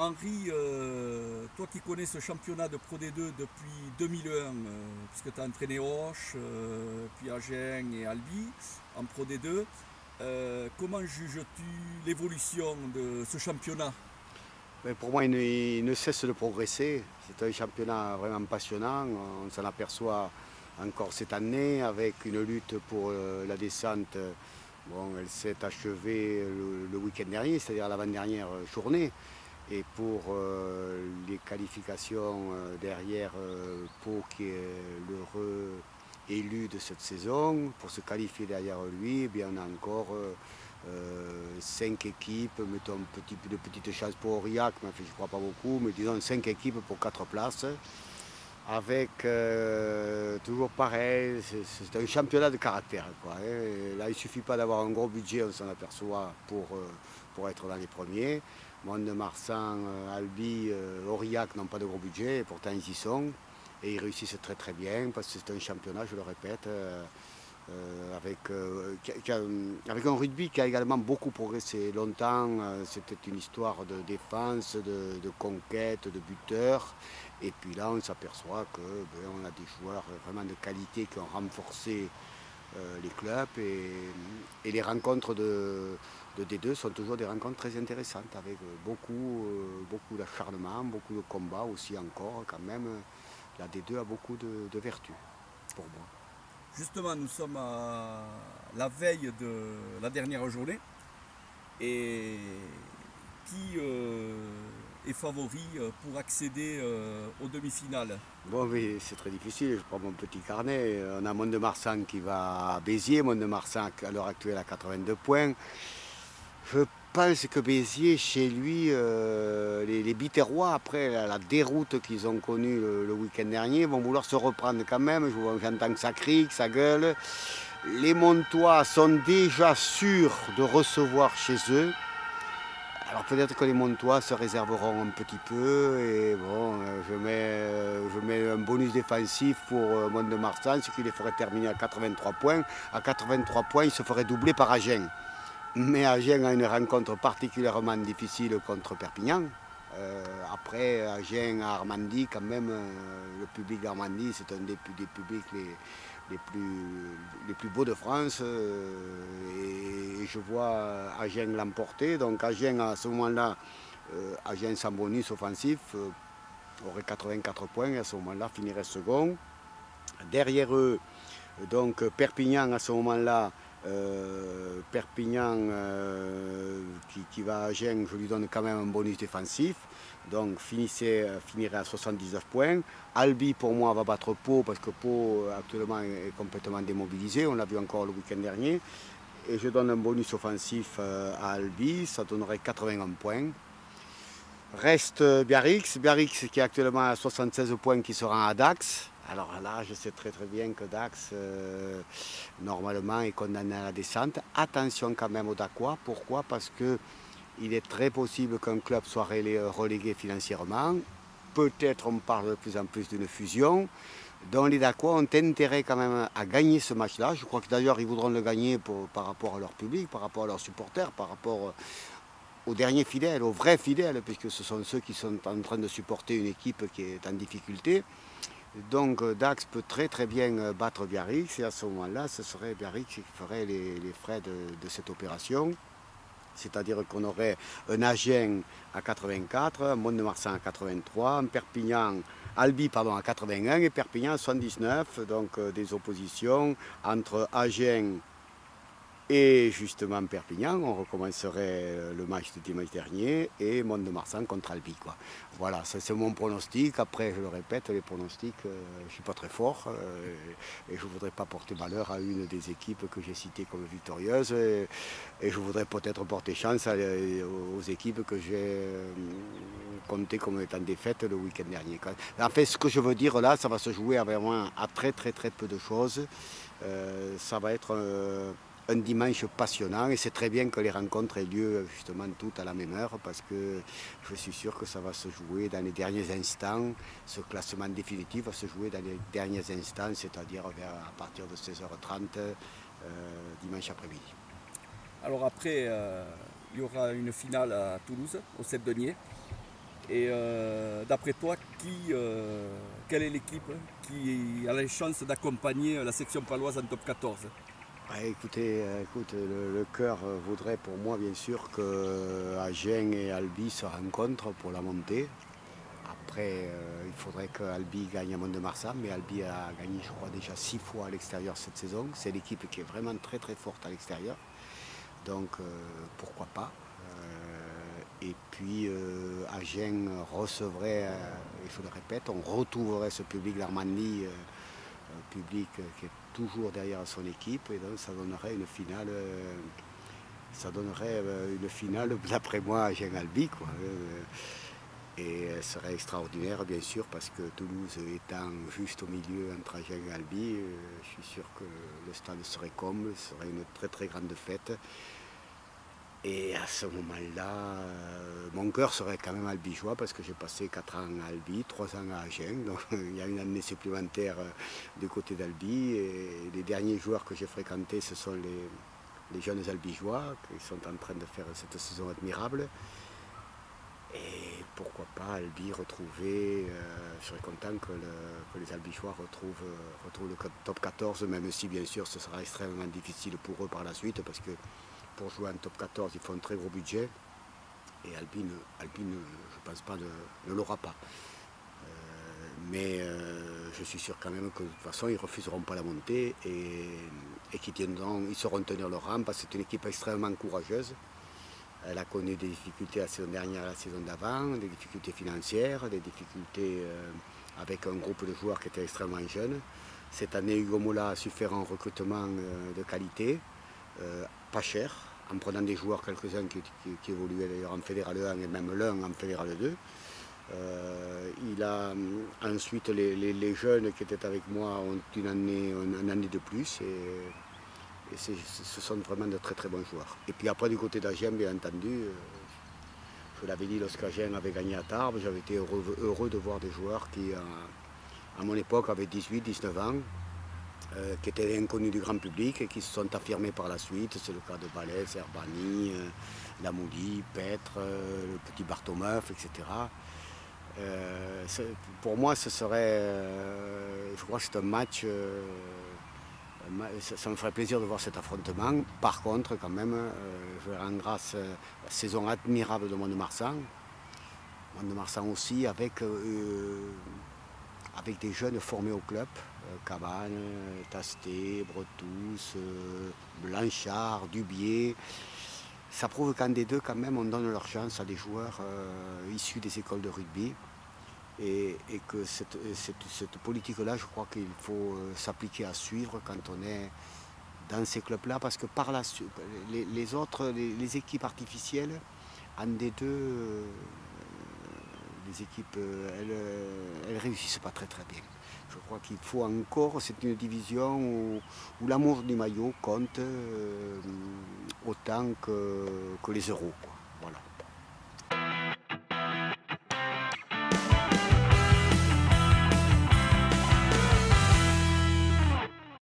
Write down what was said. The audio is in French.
Henri, toi qui connais ce championnat de Pro D2 depuis 2001, puisque tu as entraîné Auch, puis Agen et Albi en Pro D2, comment juges-tu l'évolution de ce championnat? Mais pour moi, il ne cesse de progresser. C'est un championnat vraiment passionnant. On s'en aperçoit encore cette année avec une lutte pour la descente. Bon, elle s'est achevée le week-end dernier, c'est-à-dire l'avant-dernière journée. Et pour les qualifications derrière Pau, qui est l'heureux élu de cette saison, pour se qualifier derrière lui, eh bien, on a encore 5 équipes, mettons de petites chances pour Aurillac, mais je ne crois pas beaucoup, mais disons 5 équipes pour 4 places. Avec toujours pareil, c'est un championnat de caractère, quoi, hein. Là, il ne suffit pas d'avoir un gros budget, on s'en aperçoit, pour être dans les premiers. Mont-de-Marsan, Albi, Aurillac n'ont pas de gros budget, et pourtant ils y sont. Et ils réussissent très très bien, parce que c'est un championnat, je le répète, avec un rugby qui a également beaucoup progressé. Longtemps, c'était une histoire de défense, de conquête, de buteurs. Et puis là, on s'aperçoit qu'on a des joueurs vraiment de qualité qui ont renforcé les clubs. Et les rencontres de D2 sont toujours des rencontres très intéressantes, avec beaucoup d'acharnement, beaucoup de combats aussi encore. Quand même, la D2 a beaucoup de vertus pour moi. Justement, nous sommes à la veille de la dernière journée. Et qui est favori pour accéder aux demi-finales? Bon, oui, c'est très difficile. Je prends mon petit carnet. On a Mont-de-Marsan qui va à Béziers. Mont-de-Marsan, à l'heure actuelle, à 82 points. Je pense que Béziers, chez lui, les Biterrois, après la déroute qu'ils ont connue le week-end dernier, vont vouloir se reprendre quand même. J'entends que ça crie, que ça gueule. Les Montois sont déjà sûrs de recevoir chez eux. Alors peut-être que les Montois se réserveront un petit peu, et bon, je mets un bonus défensif pour Mont-de-Marsan, ce qui les ferait terminer à 83 points. À 83 points, ils se feraient doubler par Agen. Mais Agen a une rencontre particulièrement difficile contre Perpignan. Après, Agen à Armandie, quand même, le public d'Armandie, c'est un des publics les plus beaux de France. Et je vois Agen l'emporter. Donc Agen, à ce moment-là, Agen sans bonus offensif, aurait 84 points, et à ce moment-là finirait second. Derrière eux, donc Perpignan, à ce moment-là, Perpignan qui va à Agen, je lui donne quand même un bonus défensif. Donc finirait à 79 points. Albi pour moi va battre Pau, parce que Pau actuellement est complètement démobilisé, on l'a vu encore le week-end dernier. Et je donne un bonus offensif à Albi, ça donnerait 81 points. Reste Biarritz qui est actuellement à 76 points, qui sera à Dax. Alors là, je sais très très bien que Dax, normalement, est condamné à la descente. Attention quand même aux Dacois. Pourquoi? Parce qu'il est très possible qu'un club soit relégué financièrement. Peut-être on parle de plus en plus d'une fusion. Donc les Dacois ont intérêt quand même à gagner ce match-là. Je crois que d'ailleurs ils voudront le gagner par rapport à leur public, par rapport à leurs supporters, par rapport aux derniers fidèles, aux vrais fidèles, puisque ce sont ceux qui sont en train de supporter une équipe qui est en difficulté. Donc Dax peut très très bien battre Biarritz, et à ce moment-là, ce serait Biarritz qui ferait les frais de cette opération. C'est-à-dire qu'on aurait un Agen à 84, un Mont-de-Marsan à 83, un Albi à 81 et Perpignan à 79. Donc des oppositions entre Agen et justement Perpignan. On recommencerait le match de dimanche dernier, et Mont-de-Marsan contre Albi, quoi. Voilà, c'est mon pronostic. Après, je le répète, les pronostics, je ne suis pas très fort, et je ne voudrais pas porter malheur à une des équipes que j'ai citées comme victorieuses, et je voudrais peut-être porter chance aux équipes que j'ai comptées comme étant défaites le week-end dernier. En fait, ce que je veux dire là, ça va se jouer à très très très peu de choses. Ça va être un dimanche passionnant, et c'est très bien que les rencontres aient lieu justement toutes à la même heure, parce que je suis sûr que ça va se jouer dans les derniers instants. Ce classement définitif va se jouer dans les derniers instants, c'est-à-dire à partir de 16h30 dimanche après-midi. Alors après, il y aura une finale à Toulouse, au Cep Denier. Et d'après toi, quelle est l'équipe qui a les chances d'accompagner la section paloise en top 14? Écoutez, le cœur voudrait pour moi bien sûr que Agen et Albi se rencontrent pour la montée. Après, il faudrait que Albi gagne à Mont-de-Marsan, mais Albi a gagné, je crois, déjà 6 fois à l'extérieur cette saison. C'est l'équipe qui est vraiment très très forte à l'extérieur. Donc, pourquoi pas. Et puis, Agen recevrait, et je le répète, on retrouverait ce public d'Armandie, public qui est toujours derrière son équipe, et donc ça donnerait une finale. D'après moi, Agen-Albi, quoi. Et elle serait extraordinaire, bien sûr, parce que Toulouse étant juste au milieu entre Agen et Albi, je suis sûr que le stade serait comble, ce serait une très très grande fête. Et à ce moment-là, mon cœur serait quand même albigeois parce que j'ai passé 4 ans à Albi, 3 ans à Agen, donc il y a une année supplémentaire du côté d'Albi. Et les derniers joueurs que j'ai fréquentés, ce sont les jeunes albigeois qui sont en train de faire cette saison admirable. Et pourquoi pas Albi retrouver, je serais content que les Albigeois retrouvent le top 14, même si bien sûr ce sera extrêmement difficile pour eux par la suite, parce que pour jouer en top 14, il faut un très gros budget, et Albi, je pense pas, ne l'aura pas. Mais je suis sûr quand même que de toute façon, ils ne refuseront pas la montée, et qu'ils sauront tenir leur rang, parce que c'est une équipe extrêmement courageuse. Elle a connu des difficultés la saison dernière et la saison d'avant, des difficultés financières, des difficultés avec un groupe de joueurs qui était extrêmement jeune. Cette année, Hugo Mola a su faire un recrutement de qualité, pas cher, en prenant des joueurs, quelques-uns qui évoluaient d'ailleurs en Fédéral 1 et même l'un en Fédéral 2. Il a ensuite les jeunes qui étaient avec moi ont une année de plus. Et ce sont vraiment de très très bons joueurs. Et puis après du côté d'Agen, bien entendu, je l'avais dit lorsqu'Agen avait gagné à Tarbes, j'avais été heureux de voir des joueurs qui, à mon époque, avaient 18-19 ans, qui étaient inconnus du grand public et qui se sont affirmés par la suite. C'est le cas de Balès, Herbani, Lamoudi, Petre, le petit Bartomeuf, etc. Pour moi, ce serait, je crois que c'est un match... Ça me ferait plaisir de voir cet affrontement. Par contre, quand même, je rends grâce à la saison admirable de Mont-de-Marsan. Mont-de-Marsan aussi, avec des jeunes formés au club. Cabane, Tasté, Bretous, Blanchard, Dubier. Ça prouve qu'en des deux, quand même, on donne leur chance à des joueurs issus des écoles de rugby. Et que cette politique-là, je crois qu'il faut s'appliquer à suivre quand on est dans ces clubs-là, parce que par la suite, les équipes artificielles, en des deux, les équipes, elles réussissent pas très très bien. Je crois qu'il faut encore, c'est une division où l'amour du maillot compte autant que les euros, quoi.